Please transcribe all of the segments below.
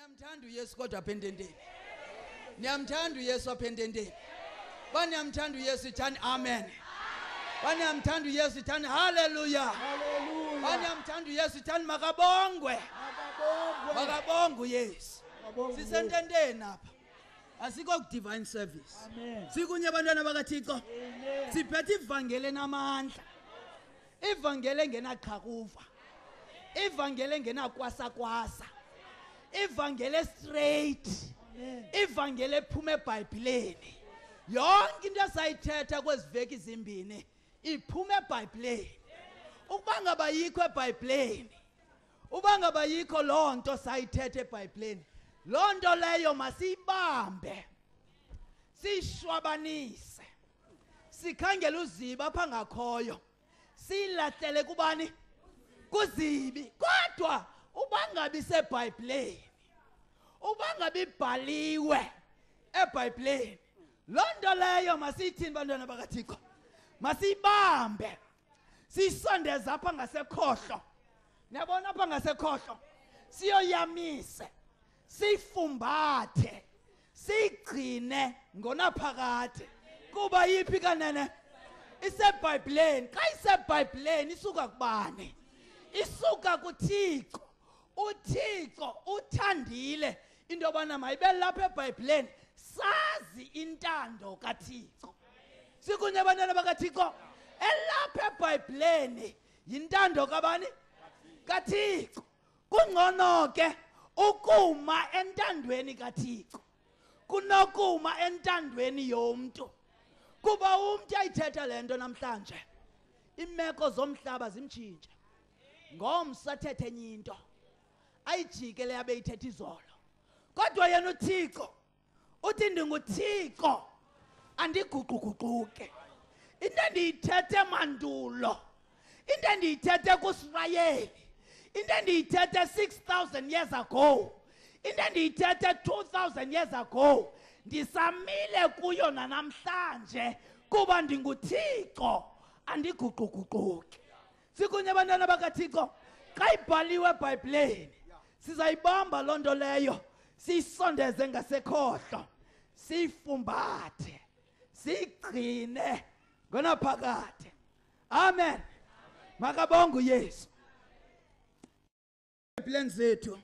Niyamthanda uYesu kodwa apha ententeni. Niyamthanda uYesu apha ententeni. Baniyamthanda uYesu ithani amen. Baniyamthanda uYesu ithani hallelujah. Hallelujah. Baniyamthanda uYesu ithani makabongwe. Makabongwe uYesu. Sisententeni apha. Asikho ku divine service. Amen. Sikunye abantwana bakaThixo. Amen. Siphethe ivangeli enamandla. Ivangeli engenaqhakuva. Ivangeli engenakwasa. Ivangeli straight. Ivangeli ephuma eBhayibhelini. Yonke into esayithetha kweziveki ezimbini iphuma eBhayibhelini. Ukuba ngaba yikho eBhayibhelini. Uba ngaba yikho lonto sayithetha eBhayibhelini. Lonto leyo masiyibambe. Sishwabanise. Sikhangela uziba apha ngakhoyo. Silahlele kubani? Kuzibi. Kodwa ubangabi seBhayibhelini. Ubangabi ibhaliwe eBhayibhelini. Lonto leyo masithini bantwana bakaThixo. Masibambe. Sisondeza apha ngasekhohlo. Niyabona apha ngasekhohlo. Siyoyamise. Sifumbathe. Sigcine ngonaphakade. Kuba yipi kanene? IseBhayibhelini. Xa iseBhayibhelini isuka kubani? Isuka kuThixo. uThixo uthandile into yobana mayibe lapha eBhayibhelini sazi intando kaThixo. Sikunye abantwana bakaThixo elapha eBhayibhelini yintando kabani? kaThixo. Kungcono ke ukuma entandweni kaThixo kunokuma entandweni yomntu. Kuba umuntu ayithetha lento namhlanje imeko zomhlaba zimtshintshe. Ngomsa thethe enye into ayijikele yabe ithetha izolo. Kodwa yena uThixo uthi ndinguThixo andiguquguquke. Into endiyithethe mandulo, into endiyithethe kuIsrayeli, into endiyithethe 6,000 years ago, into endiyithethe 2,000 years ago, ndisamile kuyo nanamhlanje kuba ndinguThixo andiguquguquke. Sikunye abantwana bakaThixo xa ibhaliwe eBhayibhelini sizayibamba lonto leyo siyisondeze ngasekhohlo siyifumbathe sigcine ngonaphakade. Amen. Makabonge uYesu. EBhayibhelini zethu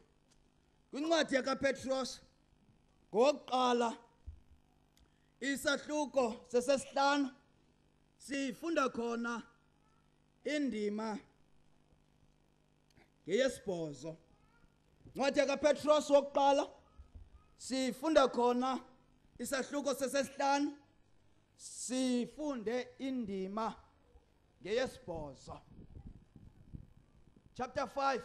kwincwadi kaPetros ngokuqala isahluko sesesihlanu sifunda khona indima ngeyesibhozo. Ncwadi kaPetros wokuqala sifunda khona isahluko sesesihlanu sifunde indima ngeyesibhozo. Chapter 5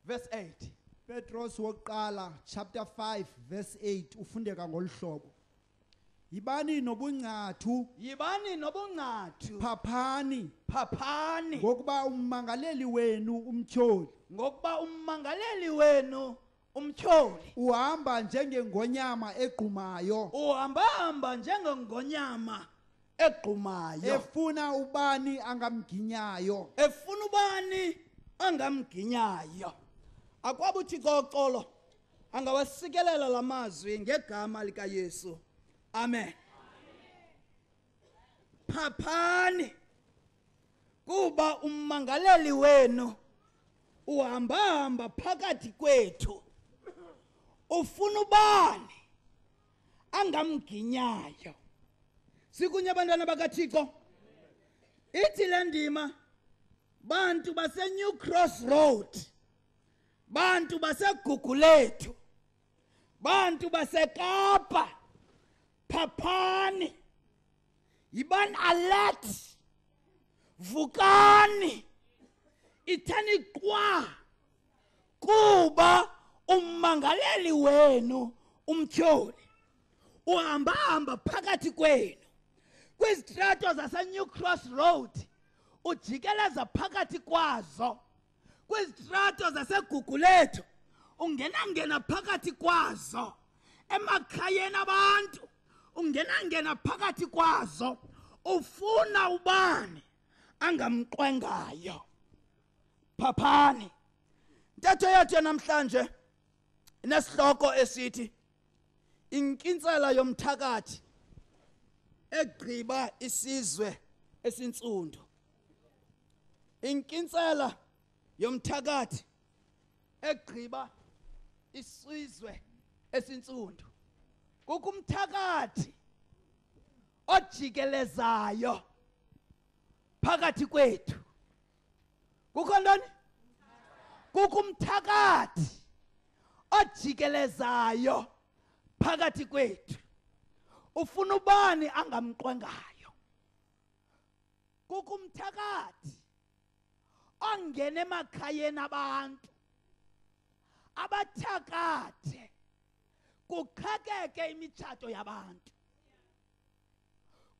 verse 8. Petros wokuqala chapter 5 verse 8 ufundeka ngolhlobo. Yibani nobungcathu phaphani ngokuba ummangaleli wenu umtyholi uhamba njengengonyama egqumayo efuna ubani angamginyayo. Akwaba uThixo uxolo angawasikelela lamazwi ngegama likaYesu. Amen. Phaphani kuba ummangaleli wenu uhamba phakathi kwethu. Ufuna ubani angamginyayo. Sikunye abantwana bakaThixo ithi le ndima bantu base New Cross Road, bantu base Gugulethu, bantu base Kapa, phaphani, yibani alert, vukani, ithani qwa kuba ummangaleli wenu umtyholi uhamba phakathi kwenu. Kwizitrato zase New Cross Road ujikeleza phakathi kwazo. Kwizitrato zase Gugulethu ungena phakathi kwazo. Emakhayeni abantu ungena phakathi kwazo. Ufuna ubani angamqwengayo. Phaphani. Intetho yethu namhlanje inesihloko esithi inkintsela yomthakathi egqiba isizwe esintsundu. Inkintsela yomthakathi egqiba isizwe esintsundu. Kukho umthakathi ojikelezayo phakathi kwethu. Kukho ntoni? Kukho umthakathi ojikelezayo phakathi kwethu. Ufuna ubani angamqwengayo. Kukho umthakathi ongena emakhayeni abantu abathakathe kukhakeke imitshato yabantu.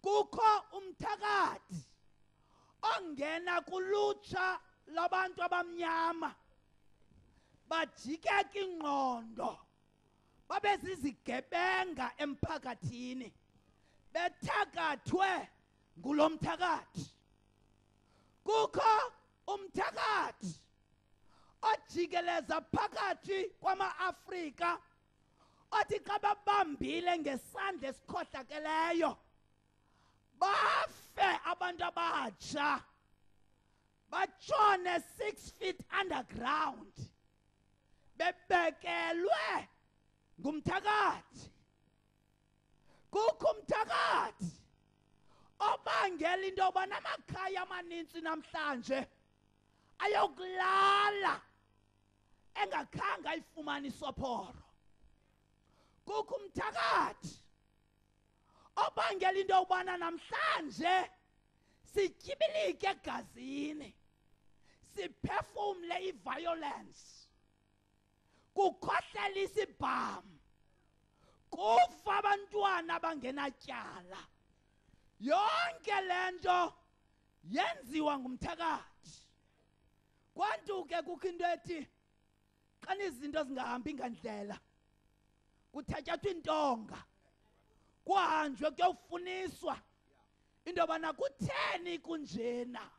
Kukho umthakathi ongena kulutsha labantu abamnyama bajikeka ingqondo babe zizigebenga emphakathini bethakathwe ngulo mthakathi. Kukho umthakathi ojikeleza phakathi kwama-Afrika othi xa babambile ngesandla esikhohlakeleyo bafe abantu abatsha batshone 6 feet underground bebekelwe ngumthakathi. Kukho umthakathi obangela into yoba namakhaya amaninzi namhlanje ayokulala engakhange ayifumane isophoro. Kukho umthakathi obangela into yobana namhlanje sityibilike egazini siphefumle i-violence kukhohlela isibhamu kufa abantwana abangenatyala. Yonke lento yenziwa ngumthakathi. Kwantu ke kukho into ethi xa izinto zingahambi ngandlela kuthatyathwa intonga kuhanjwe kuyofuniswa into yobana kutheni kunjena,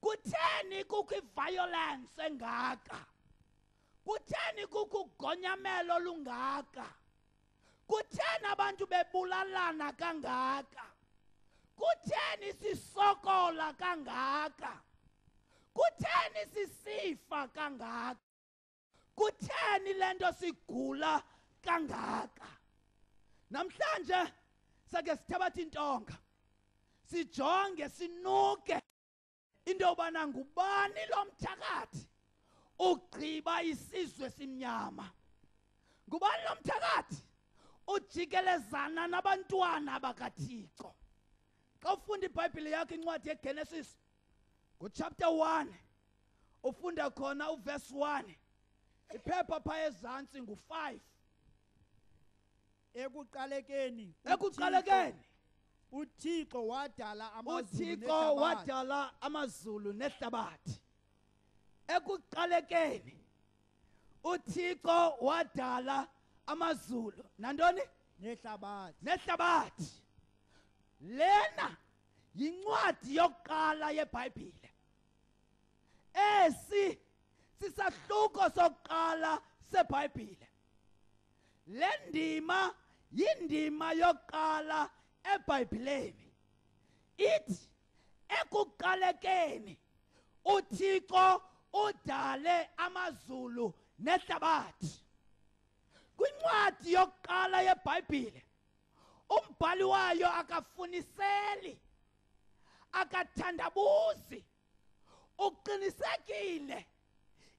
kutheni kukho i-violence engaka, kutheni kukho ugonyamelo olungaka, kutheni abantu bebulalana kangaka, kutheni sisokola kangaka, kutheni sisifa kangaka, kutheni lento sigula kangaka. Namhlanje sake sithabatha intonga sijonge sinuke into yobana ngubani lo mthakathi ugqiba isizwe simnyama. Ngubani lo mthakathi ujikelezana nabantwana bakaThixo. Xa ufunda iBhayibhile yakho incwadi yeGenesis nguchapter 1 ufunda khona uverse 1 iphepha pha ezantsi ngu5. Ekuqalekeni uThixo wadala amazulu nehlabathi. Ekuqalekeni uThixo wadala amazulu nantoni nehlabathi. Lena yincwadi yokuqala yeBhayibhile. Esi sisahluko sokuqala seBhayibhile. Le ndima yindima yokuqala eBhayibhileni. Ithi ekuqalekeni uThixo udale amazulu nehlabathi. Kwincwadi yokuqala yeBhayibhile umbhali wayo akafuniseli, akathandabuzi, uqinisekile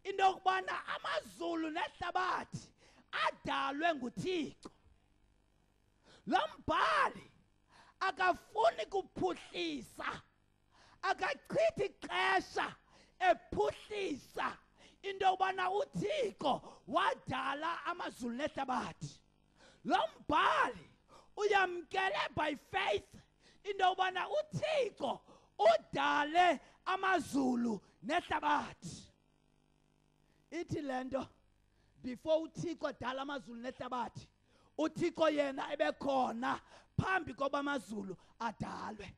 into yokubana amazulu nehlabathi adalwe nguThixo. Lo mbhali akafuni kuphuhlisa, akachithi ixesha ephuhlisa into yokubana uThixo wadala amazulu nehlabathi. Lo mbhali uyamkele by faith into yokubana uThixo udale amazulu nehlabathi. Ithi lento before uThixo adala amazulu nehlabathi uThixo yena ebekhona phambi koba amazulu adalwe.